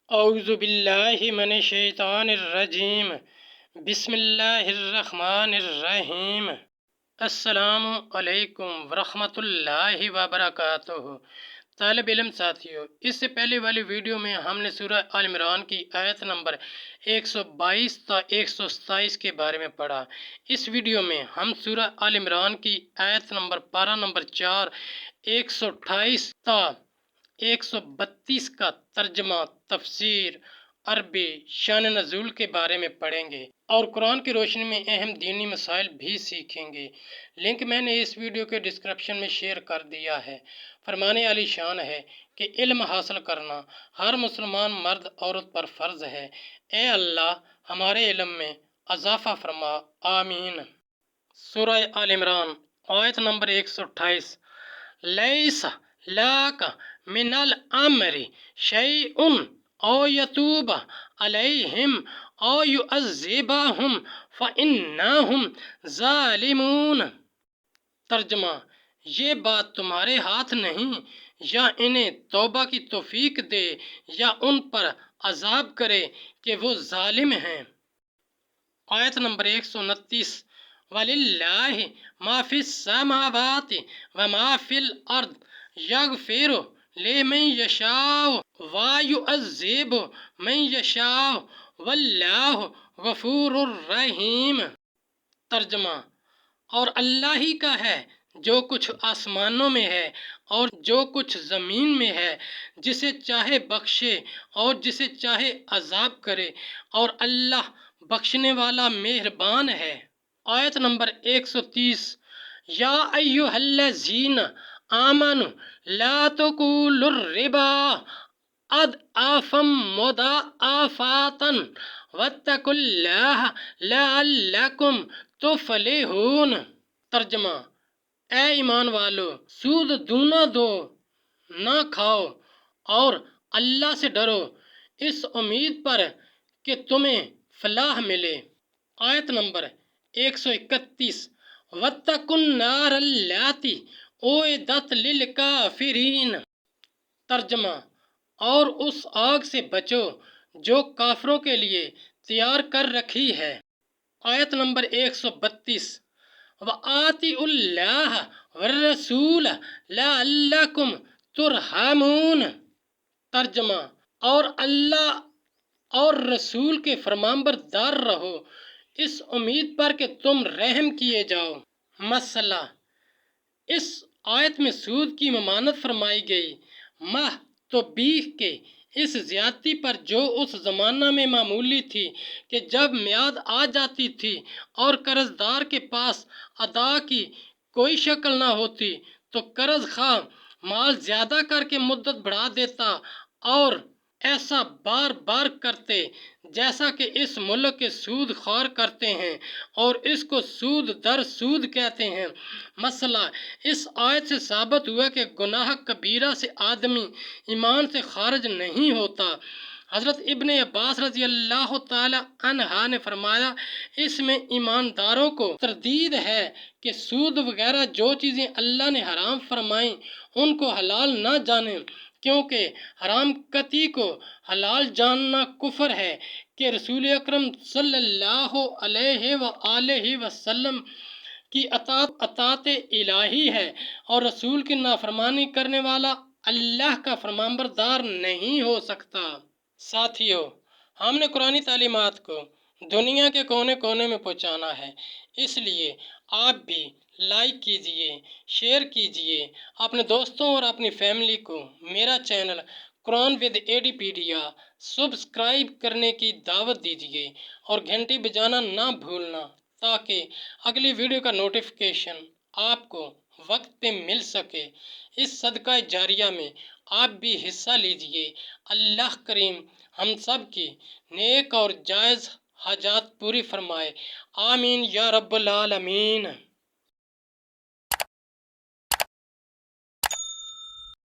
اعوذ باللہ من الشیطان الرجیم بسم اللہ الرحمن الرحیم۔ السلام علیکم ورحمۃ اللہ وبرکاتہ۔ طالب علم ساتھیو، اس سے پہلے والی ویڈیو میں ہم نے سورہ آل عمران کی آیت نمبر 122 تا 127 کے بارے میں پڑھا۔ اس ویڈیو میں ہم سورہ آل عمران کی آیت نمبر پارہ نمبر 4 128 تا 132 کا ترجمہ، تفسیر، عربی، شان نزول کے بارے میں پڑھیں گے اور قرآن کی روشنی میں اہم دینی مسائل بھی سیکھیں گے۔ لنک میں نے اس ویڈیو کے ڈسکرپشن میں شیئر کر دیا ہے۔ فرمانے علی شان ہے کہ علم حاصل کرنا ہر مسلمان مرد عورت پر فرض ہے۔ اے اللہ ہمارے علم میں اضافہ فرما، آمین۔ سورہ آل عمران آیت نمبر 128۔ لیس لاک من الامر شیء او یتوب علیہم او یعذبہم فانہم ظالمون۔ ترجمہ، یہ بات تمہارے ہاتھ نہیں، یا انہیں توبہ کی توفیق دے یا ان پر عذاب کرے کہ وہ ظالم ہیں۔ آیت نمبر 129۔ وَلِلَّهِ مَا فِي السَّمَاوَاتِ وَمَا فِي الْأَرْضِ يَغْفِرُ لِمَن يَشَاءُ وَيُعَذِّبُ مَن يَشَاءُ وَاللَّهُ غَفُورٌ رَحِيمٌ۔ ترجمہ، اور اللہ ہی کا ہے جو کچھ آسمانوں میں ہے اور جو کچھ زمین میں ہے، جسے چاہے بخشے اور جسے چاہے عذاب کرے، اور اللہ بخشنے والا مہربان ہے۔ آیت نمبر 130۔ یا ایھا الذین آمنوا لا تأکلوا الربا اضعافا مضاعفۃ واتقوا اللہ لعلکم تفلحون۔ ترجمہ، اے ایمان والو، سود دونا دو نہ کھاؤ اور اللہ سے ڈرو اس امید پر کہ تمہیں فلاح ملے۔ آیت نمبر 131۔ واتقوا النار اللاتی اعدت للکافرین۔ ترجمہ، اور اس آگ سے بچو جو کافروں کے لیے تیار کر رکھی ہے۔ آیت نمبر 132۔ وَآتِئُوا اللَّهَ وَالرَّسُولَ لَعَلَّکُمْ تُرْحَمُونَ۔ ترجمہ، اور اللہ اور رسول کے فرمانبردار رہو اس امید پر کہ تم رحم کیے جاؤ۔ مسئلہ، اس آیت میں سود کی ممانعت فرمائی گئی، توبیخ کے اس زیادتی پر جو اس زمانہ میں معمولی تھی کہ جب میعاد آ جاتی تھی اور قرض دار کے پاس ادا کی کوئی شکل نہ ہوتی تو قرض خواہ مال زیادہ کر کے مدت بڑھا دیتا، اور ایسا بار بار کرتے جیسا کہ اس ملک کے سود خوار کرتے ہیں، اور اس کو سود در سود کہتے ہیں۔ مسئلہ، اس آیت سے ثابت ہوا کہ گناہ کبیرہ سے آدمی ایمان سے خارج نہیں ہوتا۔ حضرت ابن عباس رضی اللہ تعالی عنہ نے فرمایا، اس میں ایمانداروں کو تردید ہے کہ سود وغیرہ جو چیزیں اللہ نے حرام فرمائیں ان کو حلال نہ جانیں، کیونکہ حرام قطعی کو حلال جاننا کفر ہے کہ رسول اکرم صلی اللہ علیہ وآلہ وسلم کی اطاعت الہی ہے، اور رسول کی نافرمانی کرنے والا اللہ کا فرمانبردار نہیں ہو سکتا۔ ساتھیو، ہم نے قرآنی تعلیمات کو دنیا کے کونے کونے میں پہنچانا ہے، اس لیے آپ بھی لائک کیجئے، شیئر کیجئے، اپنے دوستوں اور اپنی فیملی کو میرا چینل قرآن ود ایڈیپیڈیا سبسکرائب کرنے کی دعوت دیجئے اور گھنٹی بجانا نہ بھولنا، تاکہ اگلی ویڈیو کا نوٹیفیکیشن آپ کو وقت پہ مل سکے۔ اس صدقہ جاریہ میں آپ بھی حصہ لیجئے۔ اللہ کریم ہم سب کی نیک اور جائز حاجات پوری فرمائے، آمین یا رب العالمین۔